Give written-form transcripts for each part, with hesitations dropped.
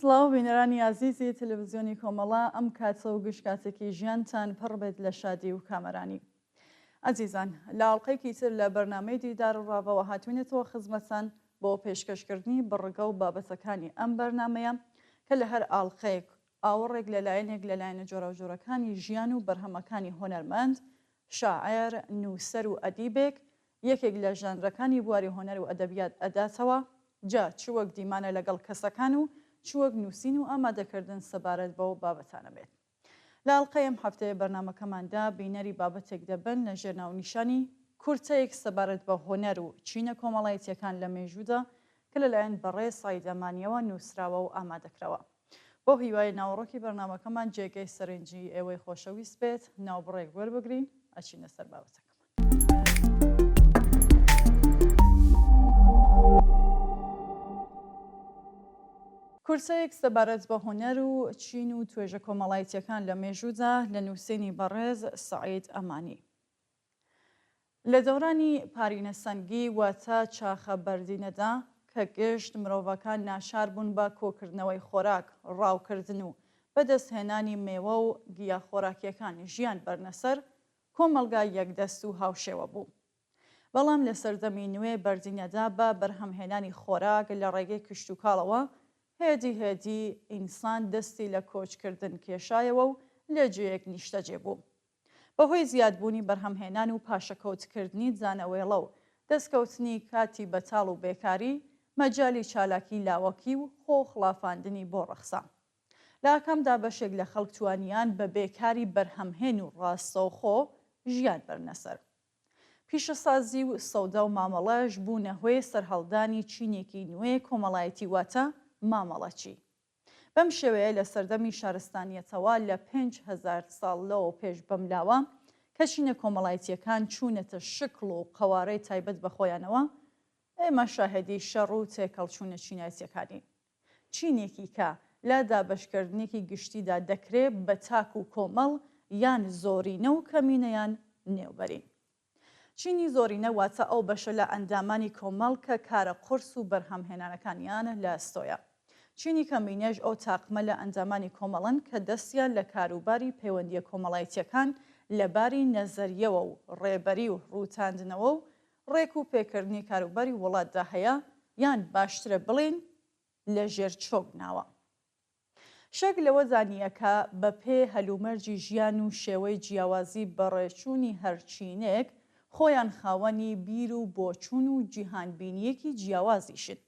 سڵاو بینەرانی عزیزی تەلەڤیزیۆنی کۆمەڵا ئەم کاتە و گشتکاتێکی ژیانتان پڕ بێت لە شادی و کامەرانی. عزیزان لە ئاڵلقەیەکی تر لە بەرنامەی دیدار و ڕاوەوە هاتوونێتەوە خزمەتان بۆ پێشکەشکردنی بڕگە و بابەتەکانی ئەم بەرنمەیە کە لە هەر ئاڵلقەیەک ئاوەڕێک لەلایەنێک لەلایەنە جۆرە و جۆرەکانی ژیان و بەرهەمەکانی هۆنەرمەند، شاعر، نووسەر و ئەدیبێک یەکێک لە ژانرەکانی بواری هۆنەر و ئەدەبیات ئەداتەوە، جا چ وەک دیمانە لەگەڵ کەسەکان و چ وەک نووسین و ئامادەکردن سەبارەت بەو بابەتانە بێت. لە ئاڵلقەی ئەم هەفتەیە بەرنامەکەماندا بینەری بابەتێک دەبن لە ژێرناونیشانی کورتەیەک سەبارەت بە هۆنەر و چینە کۆمەڵایەتیەکان لە مێژوودا کە لەلایەن بەڕێ سایدەمانیەوە نووسراوە و ئامادەکراوە. بۆ هیوای ناوەڕۆکی بەرنامەکەمان جێگەی سەرنجی ئێوەی خۆشەویست بێت ناوبڕێک وەربگرین ئەچینە سەر بابەتەکە. کورسەیەک سەبارەت بە هۆنەر و چین و توێژە کۆمەڵایەتیەکان لە مێژوودا لە نووسینی بەڕێز سەعید ئەمانی. لە دەورانی پارینە سەنگی واتە چاخە بەردینەدا کە گشت مرۆڤەکان ناچار بوون بە کۆکردنەوەی خۆراک، ڕاوکردن و بەدەستهێنانی مێوە و گیاخۆراکیەکان ژیان بەرنەسەر، کۆمەلگا یەکدەست و هاوشێوە بوو. بەڵام لە سەردەمی نوێ بەردینەدا بە بەرهەمهێنانی خۆراک لە ڕێگەی کشت و کاڵەوە هێدی ئینسان دەستی لە کۆچکردن کێشایەوە و لە جێیەک نیشتەجێ بوو. بەهۆی زیادبوونی بەرهەمهێنان و پاشەکەوتکردنی جانەوێڵە و دەستکەوتنی کاتی بەتاڵ و بێکاری، مەجالی چالاکی لاوەکی و خۆخڵافاندنی بۆ ڕەخسا. لە ئاکامدا بەشێک لە خەڵک توانیان بە بێکاری بەرهەمهێن و ڕاستەوخۆ ژیان بەرنەسەر. پیشەسازی و سەودا و مامەڵەش بوونە هۆی سەرهەڵدانی چینێکی نوێ کۆمەڵایەتی واتە مامەڵەچی. بەم شێوەیە لە سەردەمی شارستانیەتەوە لە 5,000 ساڵ لەوە پێش بەملاوە کە چینە کۆمەڵایەتیەکان چوونەتە شکڵ و قەوارەی تایبەت بە خۆیانەوە، ئێمە شاهێدی شەڕ و تێکەڵچوونە چینایەتیەکانی. چینێکی کە لە دابەشکردنێکی گشتیدا دەکرێت بە تاک و کۆمەڵ یان زۆرینە و کەمینەیان نێوبەرین. چینی زۆرینە واتە ئەو بەشە لە ئەندامانی کۆمەڵ کە کارە قورس و بەرهەمهێنانەکانیان لە ئەستۆیە. چینی کەمینەش ئەو تاقمە لە ئەندامانی کۆمەڵن کە دەستیان لە کاروباری پەیوەندیە کۆمەڵایەتیەکان لەباری نەزەریەوە و ڕێبەری و ڕووتاندنەوە و ڕێک و پێکردنی کاروباری وڵاتدا هەیە، یان باشترە بڵێن لە ژێر چۆک ناوە. شەک لەوە زانیەکە بە پێ هەلومەرجی ژیان و شێوەی جیاوازی بەڕێچوونی هەرچینێک خۆیان خاوەنی بیر و بۆچوون و جیهانبینیەکی جیاوازیشن.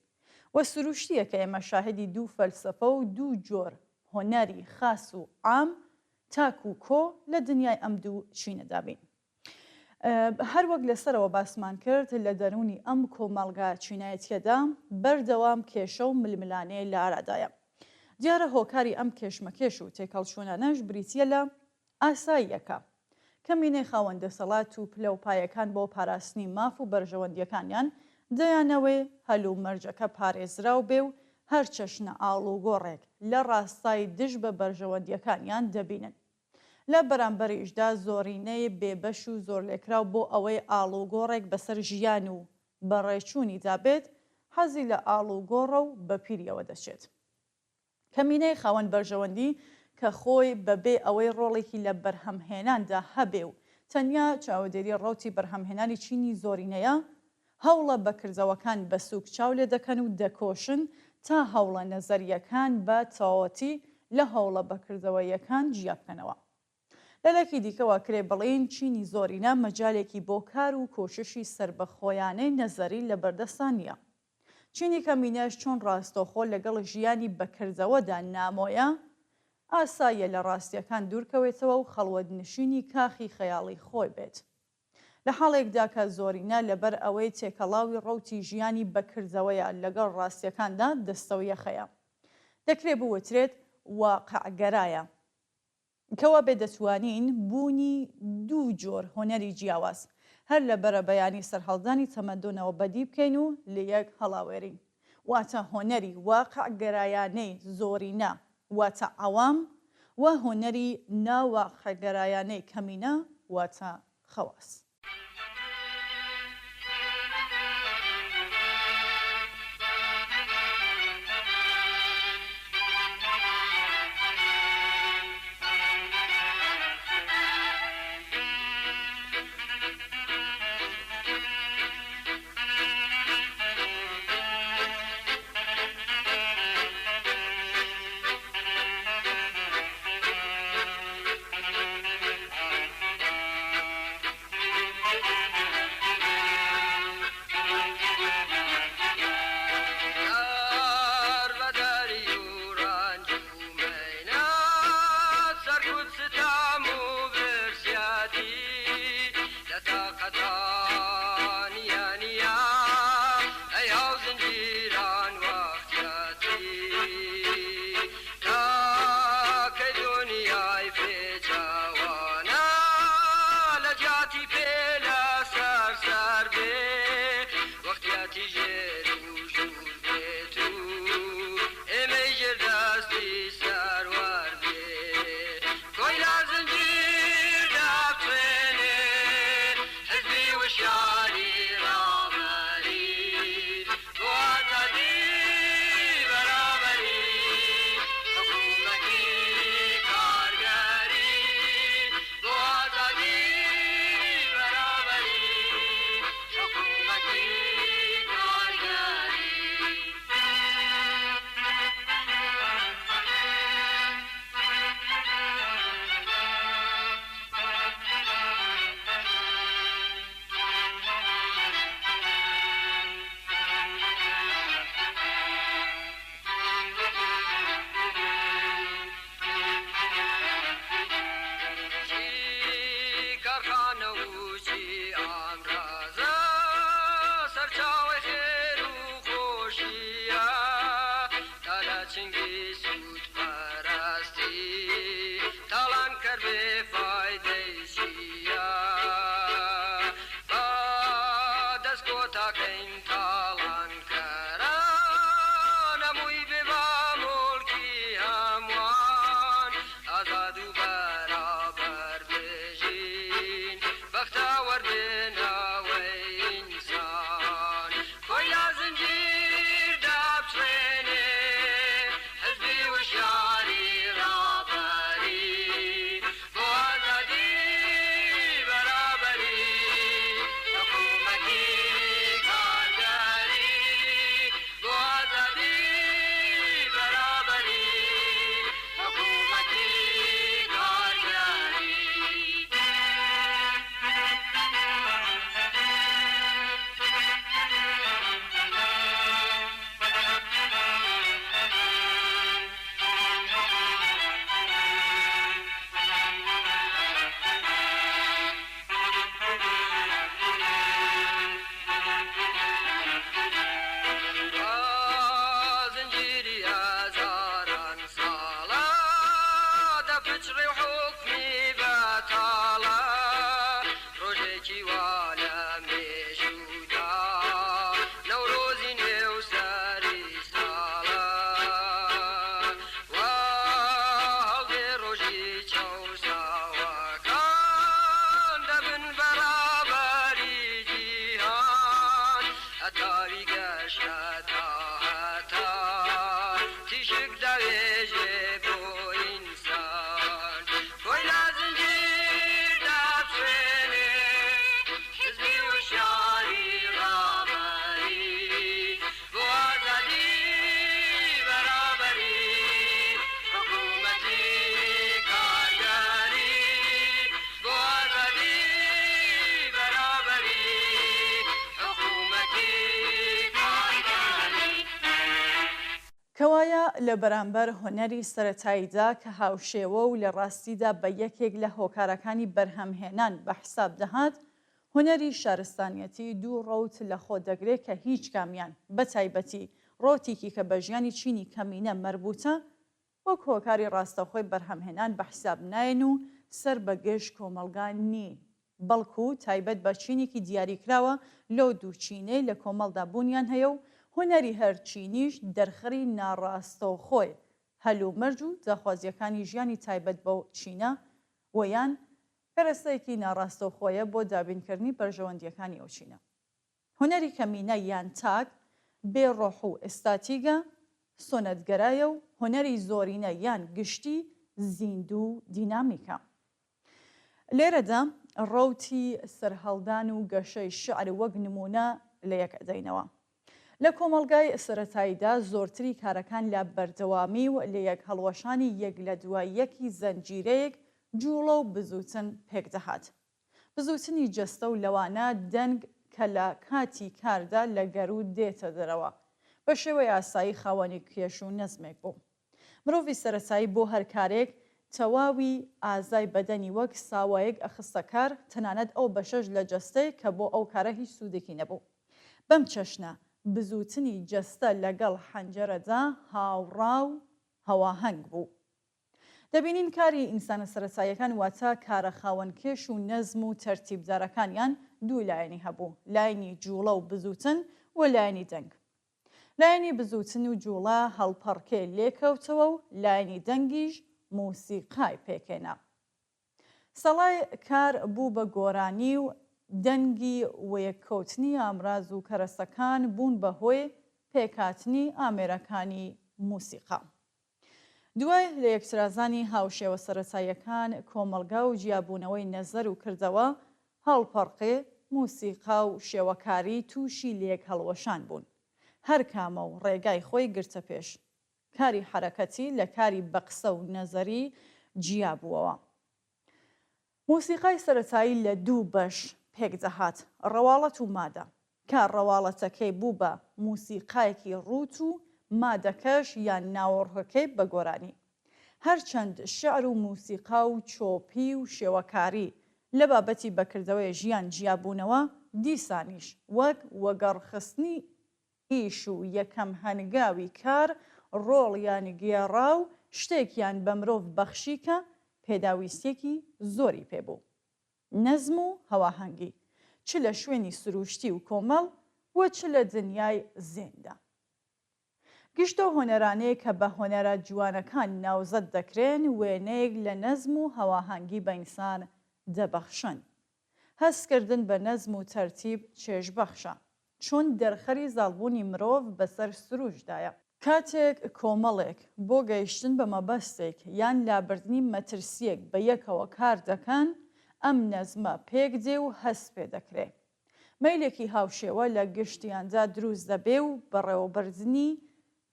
وە سروشتیە کە ئێمە شاهدی دوو فەلسەفە و دوو جۆر هۆنەری خاص و عام تاک و کۆ لە دنیای ئەم دوو چینەدابین. هەر وەک لەسەرەوە باسمان کرد لە دەرونی ئەم کۆمەڵگا چینایەتیەدا بەردەوام کێشە و ململانەیە لە ئارادایە. دیارە هۆکاری ئەم کێشمەکێش و تێکەڵچوونانەش بریتیە لە ئاساییەکە. کەمینەی خاوەندەسەڵات و پلەپایەکان بۆ پاراستنی ماف و بەرژەوەندیەکانیان دەیانەوێ هەلومەرجەکە پارێزراو بێ و هەر چەشنە ئاڵ و گۆڕێک لە ڕاستای دژ بە بەرژەوەندیەکانیان دەبینن. لە بەرامبەریشدا زۆرینەی بێبەش و زۆر لێکراو بۆ ئەوەی ئاڵ و گۆڕێک بەسەر ژیان و بەڕێچوونی دابێت، حەزی لە ئاڵ و گۆڕە و بەپیریەوە دەچێت. کەمینەی خاوەن بەرژەوەندی کە خۆی بەبێ ئەوەی ڕۆڵێکی لە بەرهەمهێناندا هەبێ و تەنیا چاودێری ڕەوتی بەرهەمهێنانی چینی زۆرینەیە، هەوڵە بەکردەوەکان بە سووک چاو لێ دەکەن و دەکۆشن تا هەوڵە نەزەریەکان بە تەواوەتی لە هەوڵە بەکردەوەیەکان جیا بکەنەوە. لەلەکی دیکەوە کرێ بڵێن چینی زۆرینە مەجالێکی بۆ کار و کۆششی سربەخۆیانەی نەزەری لە بەردەستانیە. چینی کەمینەش چۆن ڕاستەوخۆ لەگەڵ ژیانی بەکردەوەدا نامۆیە، ئاساییە لە ڕاستیەکان دوورکەوێتەوە و خەڵوەتنشینی کاخی خەیاڵی خۆی بێت. لە حاڵێکدا کە زۆرینە لەبەر ئەوەی تێکەڵاوی ڕەوتی ژیانی بەکردەوەیە لەگەڵ ڕاستیەکاندا دەستەویەخەیە. دەکرێت بوترێت واقعگەرایە کەوە بێدەتوانین بوونی دوو جۆر هۆنەری جیاواز هەر لە بەرە بەیانی سەرهەڵدانی تەمەدۆنەوە بەدی بکەین و لە یەک هەڵاوێرین. واتە هۆنەری واقعگەرایانەی زۆرینە واتە عەوام و هۆنەری ناواقعگەرایانەی کەمینە واتە خەواس. کەوایە لە بەرامبەر هۆنەری سەرەتاییدا کە هاوشێوە و لە ڕاستیدا بە یەکێک لە هۆکارەکانی بەرهەمهێنان بە حساب دەهات، هۆنەری شارستانیەتی دوو ڕەوت لە خۆ دەگرێت کە هیچ کامیان بە تایبەتی ڕۆتێکی کە بە ژیانی چینی کەمینە مەربوتە وەک هۆکاری ڕاستەوخۆی بەرهەمهێنان بە حساب نایەن و سەر بە گەشت کۆمەلگان نین، بەڵکو تایبەت بە چینێکی دیاریکراوە لەو دوو چینەی لە کۆمەڵدا بوونیان هەیە و هۆنەری هەر چینیش دەرخەری ناڕاستەوخۆی هەلومەرج و داخوازیەکانی ژیانی تایبەت بەو چینە وەیان پەرستەیەکی ناڕاستەوخۆیە بۆ دابینکردنی بەرژەوەندیەکانی ئەو چینە. هۆنەری کەمینە یان تاک بێڕۆح و ئێستاتیگە، سۆنەتگەرایە و هۆنەری زۆرینە یان گشتی زیندوو دینامیکە. لێرەدا ڕەوتی سەرهەڵدان و گەشەی شعر وەک نمونە لە یەک ئەدەینەوە. لە کۆمەڵگای سەرەتاییدا زۆرتری کارەکان لە بەردەوامی و لە یەک هەڵوەشانی یەک لە دوای یەکی زەنجیرەیەک جوڵە و بزوتن پێکدەهات. بزوتنی جەستە و لەوانە دەنگ کە لە کاتی کاردا لە گەرو دێتە دەرەوە بە شێوەی ئاسایی خاوەنی کێش و نەزمێک بوو. مرۆڤی سەرەتایی بۆ هەر کارێک تەواوی ئازای بەدەنی وەک ساوایەک ئەخستە کار، تەنانەت ئەو بەشەش لە جەستەی کە بۆ ئەو کارە هیچ سوودێکی نەبوو. بەم چەشنە بزوتنی جەستە لەگەڵ حەنجەرەدا هاوڕا و هەواهەنگ بوو. دەبینین کاری ئینسانە سەرەتاییەکان واتە کارە خاوەنکێش و نەزم و تەرتیبدارەکانیان دوو لایەنی هەبوو، لایەنی جوڵە و بزوتن و لایەنی دەنگ. لایەنی بزوتن و جوڵە هەڵپەڕکێ لێکەوتەوە و لایەنی دەنگیش موسیقای پێکێنا. سەڵای کار بوو بە گۆرانی و دەنگی وەیەککەوتنی ئامراز و کەرەسەکان بوون بەهۆی پێکهاتنی ئامێرەکانی موسیقا. دوای لە یەکترازانی هاوشێوە سەرەتاییەکان کۆمەلگا و جیابوونەوەی نەزەر و کردەوە هەڵپەڕقێ موسیقا و شێوەکاری تووشی لێک هەڵوەشان بوون. هەر کامە و ڕێگای خۆی گرتە پێش. کاری حرەکەتی لە کاری بەقسە و نەزەری جیابووەوە. موسیقای سەرەتایی لە دوو بەش پێکدەهات، ڕەواڵەت و مادە. کار ڕەواڵەتەکەی بوو بە موسیقایەکی ڕوت و مادەکەش یان ناوەڕۆکەی بە گۆرانی. هەرچەند شعر و موسیقا و چۆپی و شێوەکاری لە بابەتی بەکردەوەی ژیان جیابوونەوە، دیسانیش وەک وەگەڕخستنی ئیش و یەکەم هەنگاوی کار ڕۆڵیان گێڕا و شتێکیان بە مرۆڤ بەخشی کە پێداویستێکی زۆری پێبوو. نەزم و هەواهەنگی، چ لە شوێنی سروشتی و کۆمەڵ و چ لە دنیای زێندا. گشتە هۆنەرانەیە کە بە هۆنەرە جوانەکان ناوزەت دەکرێن وێنەیەک لە نەزم و هەواهەنگی بە ئینسان دەبەخشن. هەستکردن بە نەزم و تەرتیب چێژبەخشە، چۆن دەرخەری زاڵبوونی مرۆڤ بەسەر سروشدایە. کاتێک کۆمەڵێک بۆ گەیشتن بە مەبەستێک یان لابردنی مەترسیەک بە یەکەوە کار دەکەن، ئەم نەزمە پێک دێ و هەست پێ دەکرێ. مەیلێکی هاوشێوە لە گشتیاندا دروست دەبێ و بەڕێوەبردنی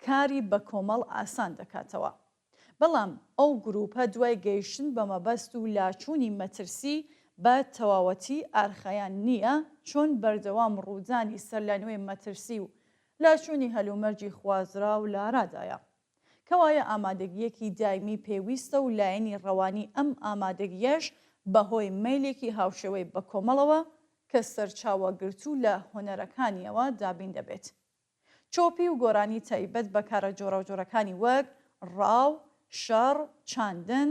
کاری بە کۆمەڵ ئاسان دەکاتەوە. بەڵام ئەو گروپە دوای گەیشتن بە مەبەست و لاچوونی مەترسی بە تەواوەتی ئارخەیان نییە، چۆن بەردەوام ڕوودانی سەرلانوێی مەترسی و لاچوونی هەلومەرجی خوازرا و لارادایە. کەوایە ئامادەگیەکی دایمی پێویستە و لایەنی ڕەوانی ئەم ئامادەگیەش بەهۆی مەیلێکی هاوشێوەی بە کۆمەڵەوە کە سەرچاوەگرتوو لە هۆنەرەکانیەوە دابین دەبێت. چۆپی و گۆرانی تایبەت بە کارە جۆرەجۆرەکانی وەک ڕاو، شەڕ، چاندن،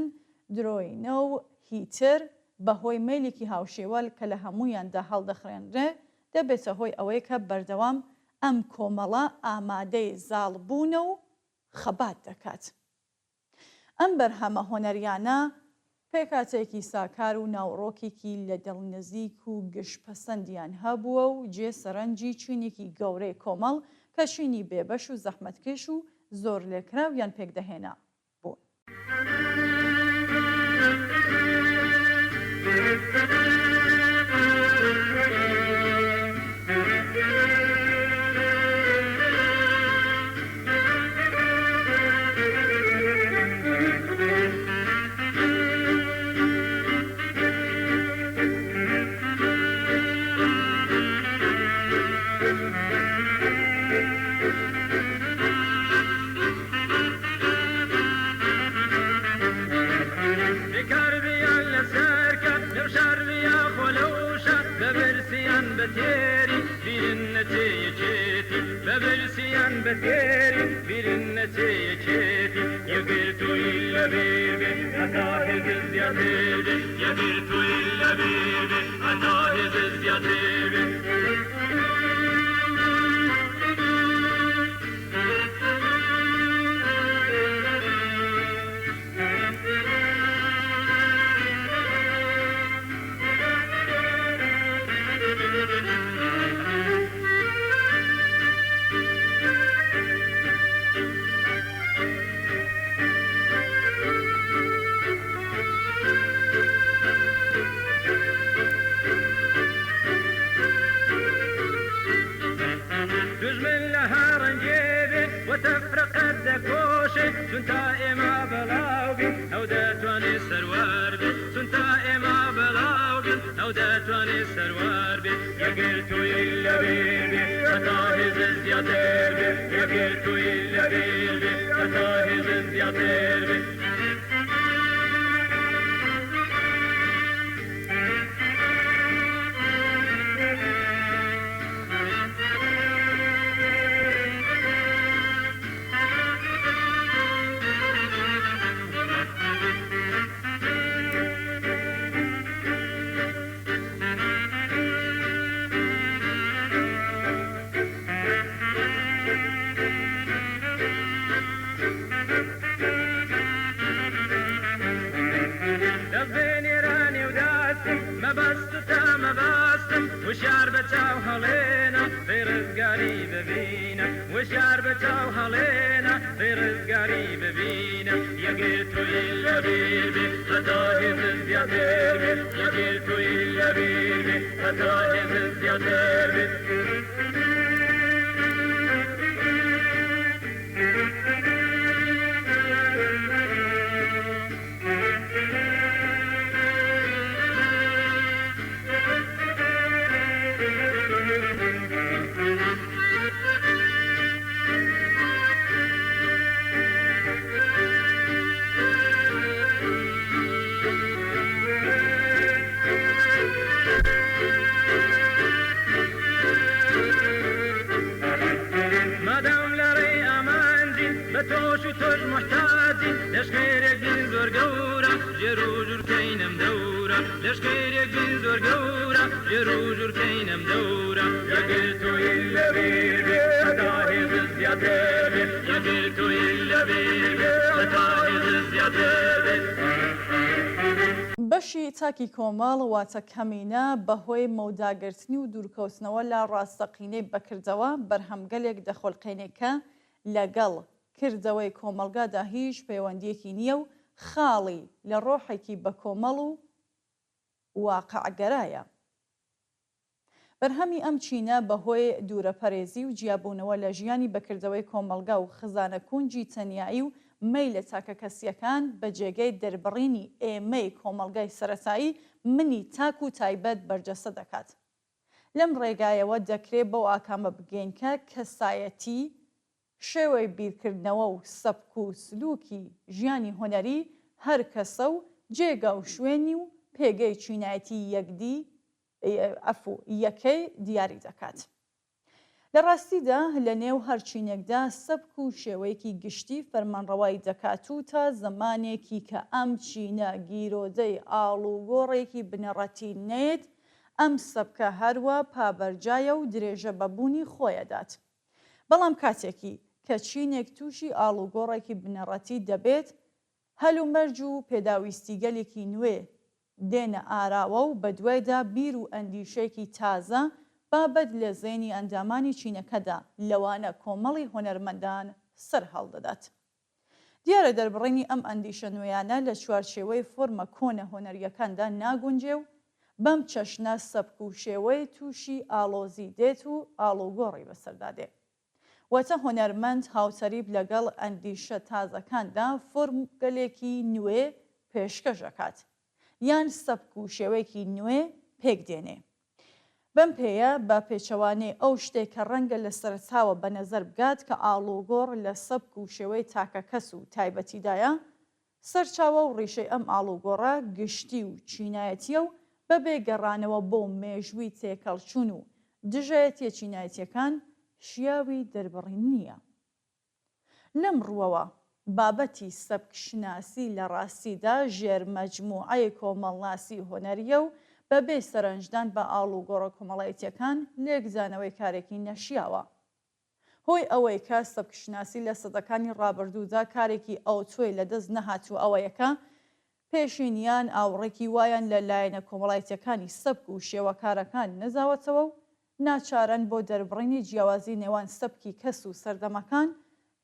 درۆینە و هیتر بەهۆی مەیلێکی هاوشێوە کە لە هەموویاندا هەڵدەخرێنرێ دەبێتە هۆی ئەوەی کە بەردەوام ئەم کۆمەڵە ئامادەی زاڵبوونە و خەبات دەکات. ئەم بەرهەمە هۆنەریانە پێکاتێکی ساکار و ناوڕۆکێکی لە دڵنزیک و گشتپەسەندیان هەبووە و جێ سەرنجی چینێکی گەورەی کۆمەڵ کە چینی بێبەش و زەحمەتکێش و زۆر لێکراویان پێکدەهێنا بوون. ببرسيان بتيري بيرنتي يشيتي يبيرتو إلا بيبي أتاهز الزياديبي يبيرتو إلا بيبي أتاهز الزياديبي وتفرقت دكوشي سنتا إما بلاوبي أو داتواني سروار بي سنتا إما بلاوبي أو داتواني سروار بي يقرتو إلا بيبي أتاهز الزيادير بي يقرتو إلا بيبي أتاهز الزيادير بي ڕزگاری ببینە وشار بەچاو هەڵێنە ڕێ ڕزگاری ببینە یەگێ تۆی لەبیر بێ هەتا هێز زیاتر بێ یەگێ تۆی لەبیر بێ هەتا هێز زیاتر بێ تۆش و تۆش محتاجین لەشکێرێک بین زۆر گەورە ژێر و ژوورکەینەم دەورە لەشکێرێک بین زۆر گەورە ژێر و ژوورکەینەم دەورە یەگێ تۆی لەبیر بێ هەتا هێز زیاتر بێ یەگێ تۆی لەبیر بێ هەتا هێز زیاتر بێ بەشی تاکی کۆمەڵ واتە کەمینە بەهۆی مەوداگرتنی و دوورکەوتنەوە لە ڕاستەقینەی بەکردەوە بەرهەمگەلێک دەخۆڵقێنێکە لەگەڵ کردەوەی کۆمەلگادا هیچ پەیوەندیەکی نییە و خاڵی لە ڕۆحێکی بە کۆمەڵ و واقعگەرایە. بەرهەمی ئەم چینە بەهۆی دوورەپەرێزی و جیابوونەوە لە ژیانی بەکردەوەی کۆمەلگا و خزانە کونجی تەنیایی و مەیلە تاکە کەسیەکان بە جێگەی دەربڕینی ئێمەی کۆمەلگای سەرەتایی منی تاک و تایبەت بەرجەسە دەکات. لەم ڕێگایەوە دەکرێت بەو ئاکامە بگەینکە کەسایەتی شێوەی بیرکردنەوە و سەبک و سلووکی ژیانی هۆنەری هەر کەسە و جێگا و شوێنی و پێگەی چینایەتی یەکەی دیاری دەکات. لە ڕاستیدا لە نێو هەر چینێکدا سەبک و شێوەیەکی گشتی فەرمانڕەوایی دەکات و تا زەمانێکی کە ئەم چینە گیرۆدەی ئاڵوگۆڕێکی بنەڕەتی نێت ئەم سەبکە هەروە پابەرجایە و درێژە بەبوونی خۆیەدات. بەڵام کاتێکی کە چینێک تووشی ئاڵوگۆڕێکی بنەڕەتی دەبێت هەلومەرج و پێداویستی گەلێکی نوێ دێنە ئاراوە و بە دوایدا بیر و ئەندیشەیەکی تازە بابەت لە زێنی ئەندامانی چینەکەدا لەوانە کۆمەڵی هۆنەرمەندان سەر هەڵدەدات. دیارە دەربڕینی ئەم ئەندیشە نوێیانە لە چوارچێوەی فۆرمە کۆنە هۆنەریەکاندا ناگونجێ و بەم چەشنە سەبک و شێوەی تووشی ئاڵۆزی دێت و ئاڵوگۆڕی بەسەردادێ. وەتە هۆنەرمەند هاوتەریب لەگەڵ ئەندیشە تازەکاندا فۆرمگەلێکی نوێ پێشکەش دەکات یان سەبک و شێوەیەکی نوێ پێک دێنێ. بەم پێیە بە پێچەوانەی ئەو شتێک کە ڕەنگە لە سەرچاوە بەنەزەر بگات کە ئاڵوگۆڕ لە سەبک و شێوەی تاکە کەس و تایبەتیدایە سەرچاوە و ڕیشەی ئەم ئاڵوگۆڕە گشتی و چینایەتیە و بەبێ گەڕانەوە بۆ مێژووی تێکەڵچوون و دژایەتیە چینایەتیەکان شیاوی دەربڕین نییە. لەم ڕووەوە بابەتی سەبکشناسی لە ڕاستیدا ژێرمەجموعەی کۆمەڵناسی هۆنەریە و بەبێ سەرنجدان بە ئاڵوگۆڕە کۆمەڵایەتیەکان لێکزانەوەی کارێکی نەشیاوە. هۆی ئەوەی کە سەبکشناسی لە سەدەکانی ڕابردوودا کارێکی ئەوتۆی لەدەست نەهاتوو ئەوەیەکە پێشینیان ئاوڕێکی وایان لە لایەنە کۆمەڵایەتیەکانی سەبک و شێوەکارەکان نەزاوەتەوە و ناچارن بۆ دەربڕینی جیاوازی نێوان سەبکی کەس و سەردەمەکان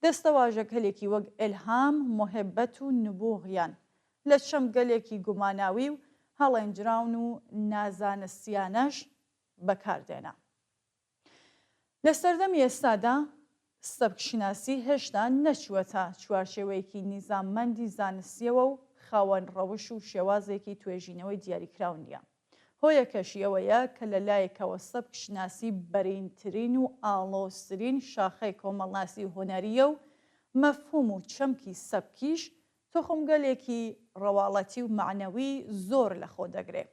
دەستەواژەکەلێکی وەک ئێلهام، مۆهێبەت و نبوغیان لە چەمگەلێکی گوماناوی و هەڵێنجراون و نازانستیانەش بەکاردێنە. لە سەردەمی ئێستادا سەبکشناسی هێشتا نەچووەتە چوارچێوەیەکی نیزاممەندی زانستیەوە و خاوەن ڕەوش و شێوازێکی توێژینەوەی دیاریکراو نییە. هۆیەکەشی ئەوەیە کە لەلایەکەوە سەبکشناسی بەرینترین و ئاڵۆزترین شاخەی کۆمەڵناسی هۆنەریە و مەفهوم و چەمکی سەبکیش تۆخمگەلێکی ڕەواڵەتی و معنەوی زۆر لەخۆ دەگرێت.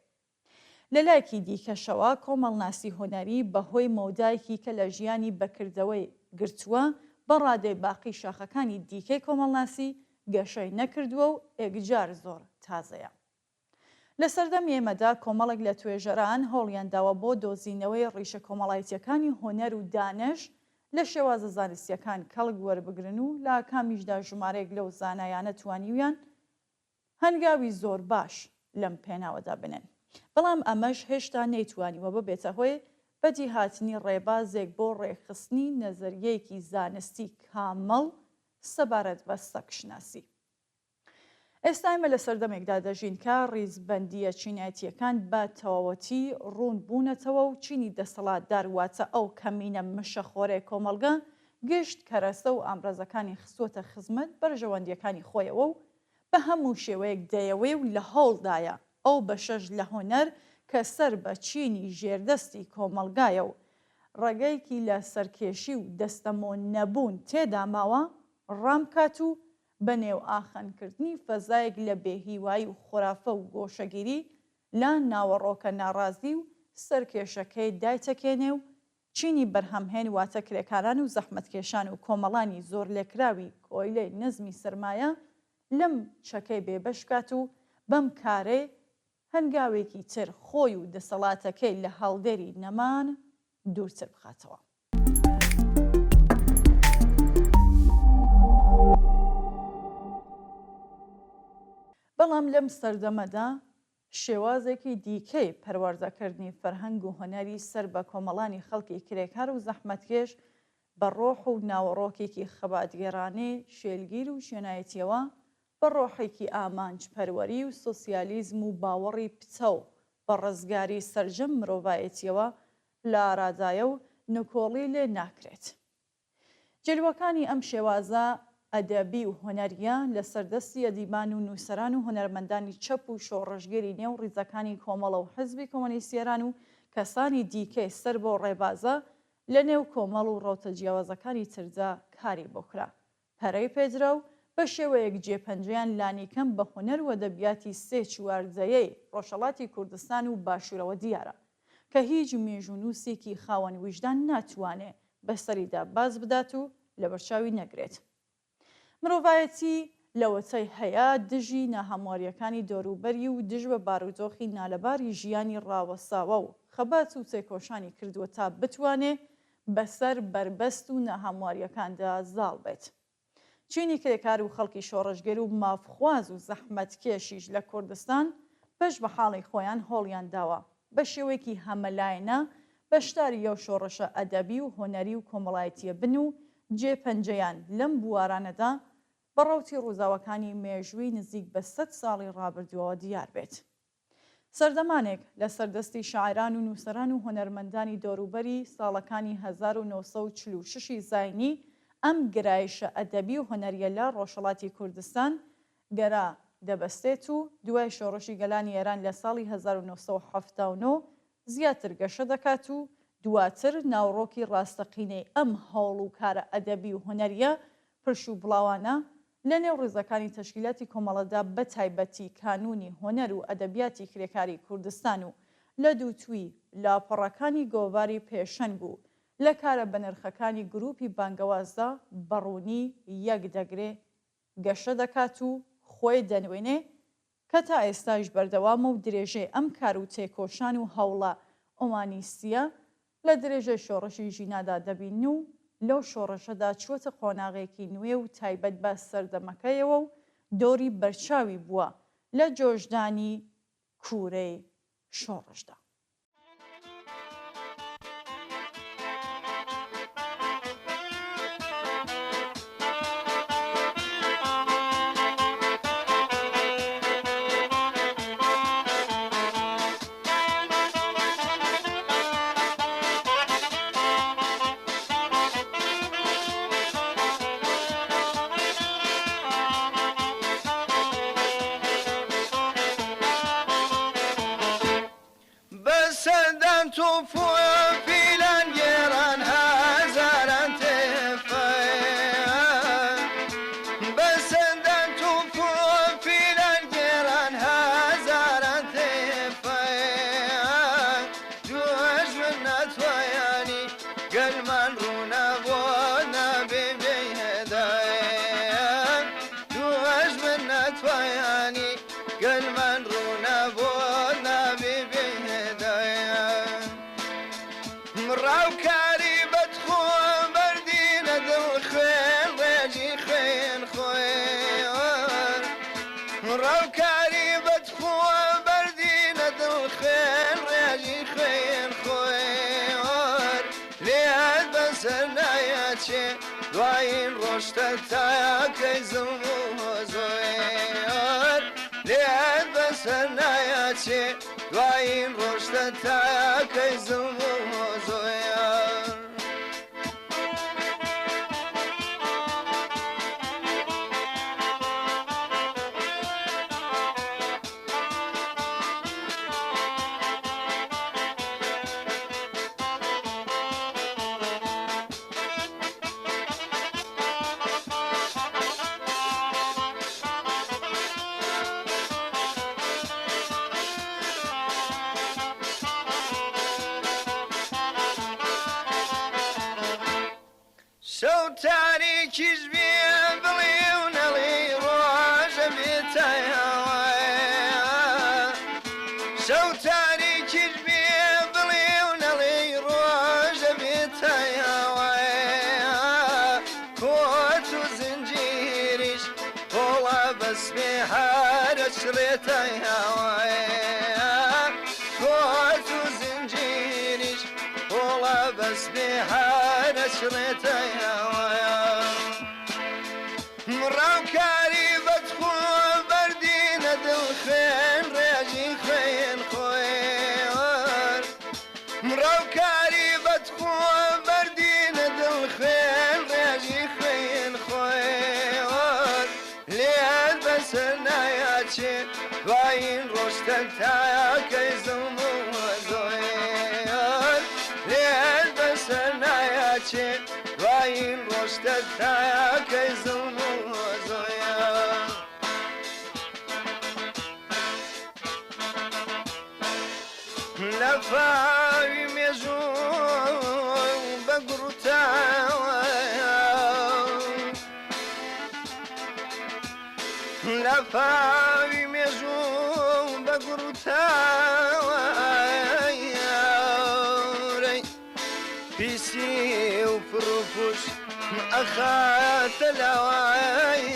لەلایەکی دیکەشەوە کۆمەڵناسی هۆنەری بەهۆی مەودایەکی کە لە ژیانی بەکردەوەی گرتووە بەڕادەی باقی شاخەکانی دیکەی کۆمەڵناسی گەشەی نەکردووە و ئێگجار زۆر تازەیە. لە سەردەمی ئێمەدا کۆمەڵێک لە توێژەران هەوڵیان داوە بۆ دۆزینەوەی ڕیشە کۆمەڵایەتیەکانی هۆنەر و دانش لە شێوازە زانستیەکان کەڵک وەربگرن و لە کامیشدا ژمارەیەک لەو زانایانە توانیویان هەنگاوی زۆر باش لەم پێناوەدا بنن. بەڵام ئەمەش هێشتا نەیتوانیوە ببێتە هۆی بەجی هاتنی ڕێبازێک بۆ ڕێخستنی نەزەریەیەکی زانستی کامەڵ سەبارەت بە سەگشناسی. ئێستا ئێمە لە سەردەمێکدا دەژین کە ڕیزبەندیە چینایەتیەکان بە تەواوەتی ڕوون بوونەتەوە و چینی دەسەڵاتدار واتە ئەو کەمینە مشەخۆرەی کۆمەڵگە گشت کەرەسە و ئامڕەزەکانی خستووەتە خزمەت بەرژەوەندیەکانی خۆیەوە و بە هەموو شێوەیەک دەیەوێ و لە هەوڵدایە ئەو بەشەش لە هۆنەر کە سەر بە چینی ژێردەستی کۆمەڵگایە و ڕێگەیەکی لە سەرکێشی و دەستەمۆ نەبوون تێدا ماوە ڕامکات و بە نێو ئاخەنکردنی فەزایەک لە بێهیوایی و خۆرافە و گۆشەگیری لە ناوەڕۆکە ناڕازی و سەرکێشەکەی دایتەکێنێ و چینی بەرهەمهێن واتە کرێکاران و زەحمەتکێشان و کۆمەڵانی زۆر لێکراوی کۆیلەی نزمی سرمایە لەم چەکەی بێبەشکات و بەم کارێ هەنگاوێکی تر خۆی و دەسەڵاتەکەی لە هەڵدێری نەمان دوورتر بخاتەوە. بەڵام لەم سەردەمەدا شێوازێکی دیکەی پەروەردەکردنی فەرهەنگ و هۆنەری سەر بە کۆمەڵانی خەڵکی کرێکار و زەحمەتکێش بە ڕۆح و ناوەڕۆکێکی خەباتگێڕانەی شێلگیر و شوێنایەتیەوە بە ڕۆحێکی ئامانج پەروەری و سۆسیالیزم و باوەڕی پچە و بە ڕزگاری سەرجەم مرۆڤایەتیەوە لە ئارادایە و نکۆڵی لێ ناکرێت. جلوەکانی ئەم شێوازە ئەدەبی و هۆنەریە لە سەردەستی ئەدیبان و نووسەران و هۆنەرمەندانی چەپ و شۆڕژگەری نێو ڕیزەکانی کۆمەڵە و حزبی کۆمۆنیستیێران و کەسانی دیکەی سەر بۆ ڕێبازە لە نێو کۆمەڵ و ڕەوتە جیاوازەکانی ترجا کاری بۆ کرا. پەرەی پێدرا و بە شێوەیەک جێپەنجەیان لانیکەم بە هۆنەر و ئەدەبیاتی سێ چوارجەیەی ڕۆژهەڵاتی کوردستان و باشوورەوە دیارە کە هیچ مێژوونووسێکی خاوەن ویژدان ناتوانێ بەسەریدا باز بدات و لە بەرچاوی نەگرێت. مرۆڤایەتی لەوەتەی هەیە دژی ناهەمواریەکانی دەوروبەری و دژ بە بارودۆخی نالەباری ژیانی ڕاوەساوە و خەبات و تێکۆشانی کردووە تا بتوانێ بەسەر بربەست و ناهەمواریەکاندا زاڵ بێت. چینی کرێکار و خەڵکی شۆڕژگەر و مافخواز و زەحمەتکێشیش لە کوردستان پێش بە حاڵی خۆیان هۆڵیان داوە بە شێوەیەکی هەمەلایەنە بەشداری ئەو شۆڕشە ئەدەبی و هۆنەری و کۆمەڵایەتیە بن و جێپەنجەیان لەم بوارانەدا بەڕەوتی ڕووزاوەکانی مێژووی نزیک بە 100 ساڵی ڕابردووەوە دیار بێت. سەردەمانێک لە سەردەستی شاعران و نووسەران و هۆنەرمەندانی دەوروبەری ساڵەکانی 1946 زاینی ئەم گرایشە ئەدەبی و هۆنەریە لە ڕۆژهەڵاتی کوردستان گەرا دەبەستێت و دوای شۆڕشی گەلانی ئێران لە ساڵی 1979 زیاتر گەشە دەکات و دواتر ناوڕۆکی ڕاستەقینەی ئەم هەوڵ و کارە ئەدەبی و هۆنەریە پرش و بڵاوانە لە نێو ڕێزەکانی تەشکیلاتی کۆمەڵەدا بە تایبەتی کانونی هۆنەر و ئەدەبیاتی کرێکاری کوردستان و لە دووتوی لاپەڕەکانی گۆڤاری پێشەنگ و لە کارە بەنرخەکانی گروپی بانگەوازدا بەڕوونی یەک دەگرێ گەشە دەکات و خۆی دەنوێنێ کە تا ئێستاش بەردەوامە و درێژێ ئەم کار و تێکۆشان و هەوڵە ئۆمانیستیە لە درێژە شۆڕشی ژینادا دەبین و لەو شۆڕشەدا چوەتە قۆناغێکی نوێ و تایبەت بە سەردەمەکەیەوە و دۆری بەرچاوی بووە لە جۆشدانی کوورەی شۆڕشدا. ڕاوکاری بەدخۆ بەردینە دڵ خوێن ڕێژی خوێن خۆی نایەچێ دوایین ڕۆشتە تاکەی زڵم و زۆر لێت بەسەر نایەچێ دوایین ڕۆشتە تاکەی زڵم و زۆر شەو تاریکیش بێ بڵێ و نەڵێ ڕۆژە بێتایەوە شەو تاریکیش بێ بڵێ و نەڵێ ڕۆژە بێتایەوە کۆت و زنجیریش هۆڵە بەسمێ هەرە چڵێتایەوە کۆت و زنجیریش هۆڵە بەسمێ هەرە چڵێتایەوە ڕاوکاری بەدخۆ بەردینە دڵ خوێن ڕێژی خوێن خۆێر ڕاوکاری بەدخۆ بەردینە دڵ خوێن ڕێژی خوێن خۆێر لێت بەسەر نایەچێ دوایین ڕۆشتە تاکەی زڵم و زۆر لێت بەسەر نایەچێ دوایین ڕۆشتە تاکەی زڵم و زۆر لە فاوی مێژوو بە گروتاوە لە فاوی مێژوو بە گروتاوە پیسی و پرۆپوش ئەخاتە لاوای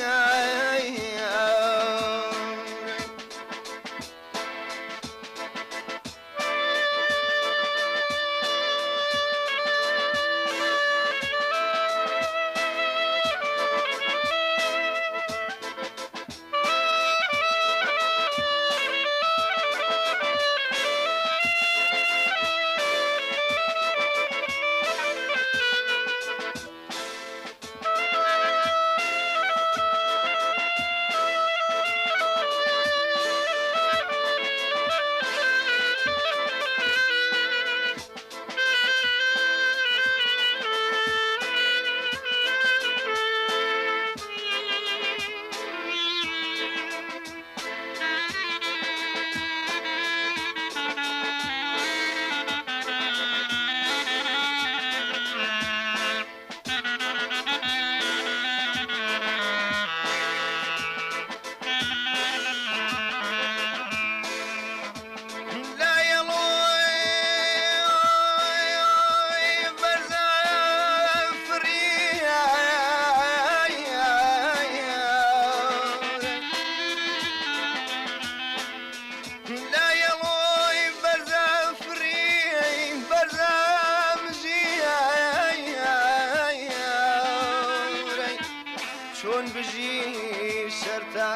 چۆن بژی سەرتا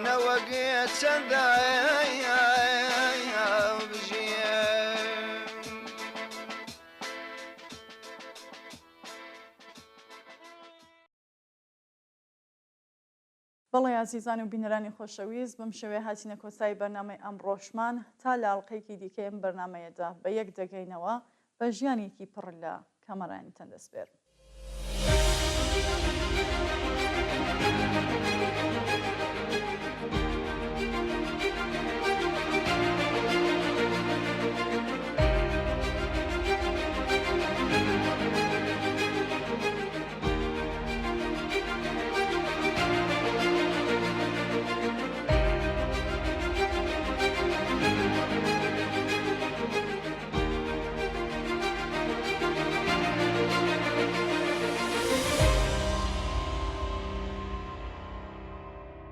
نەوەگێ چەندە بژیە بەڵێ ئازیزان و بینەرانی خۆشەویست بەم شێوەیە هاتینە کۆتایی بەرنامەی ئەمڕۆشمان تا لە ئاڵلقەیەکی دیکەی ئەم بەرنامەیەدا بە یەک دەگەینەوە بە ژیانێکی پڕ لە کەمەرانی تەندەسپێر.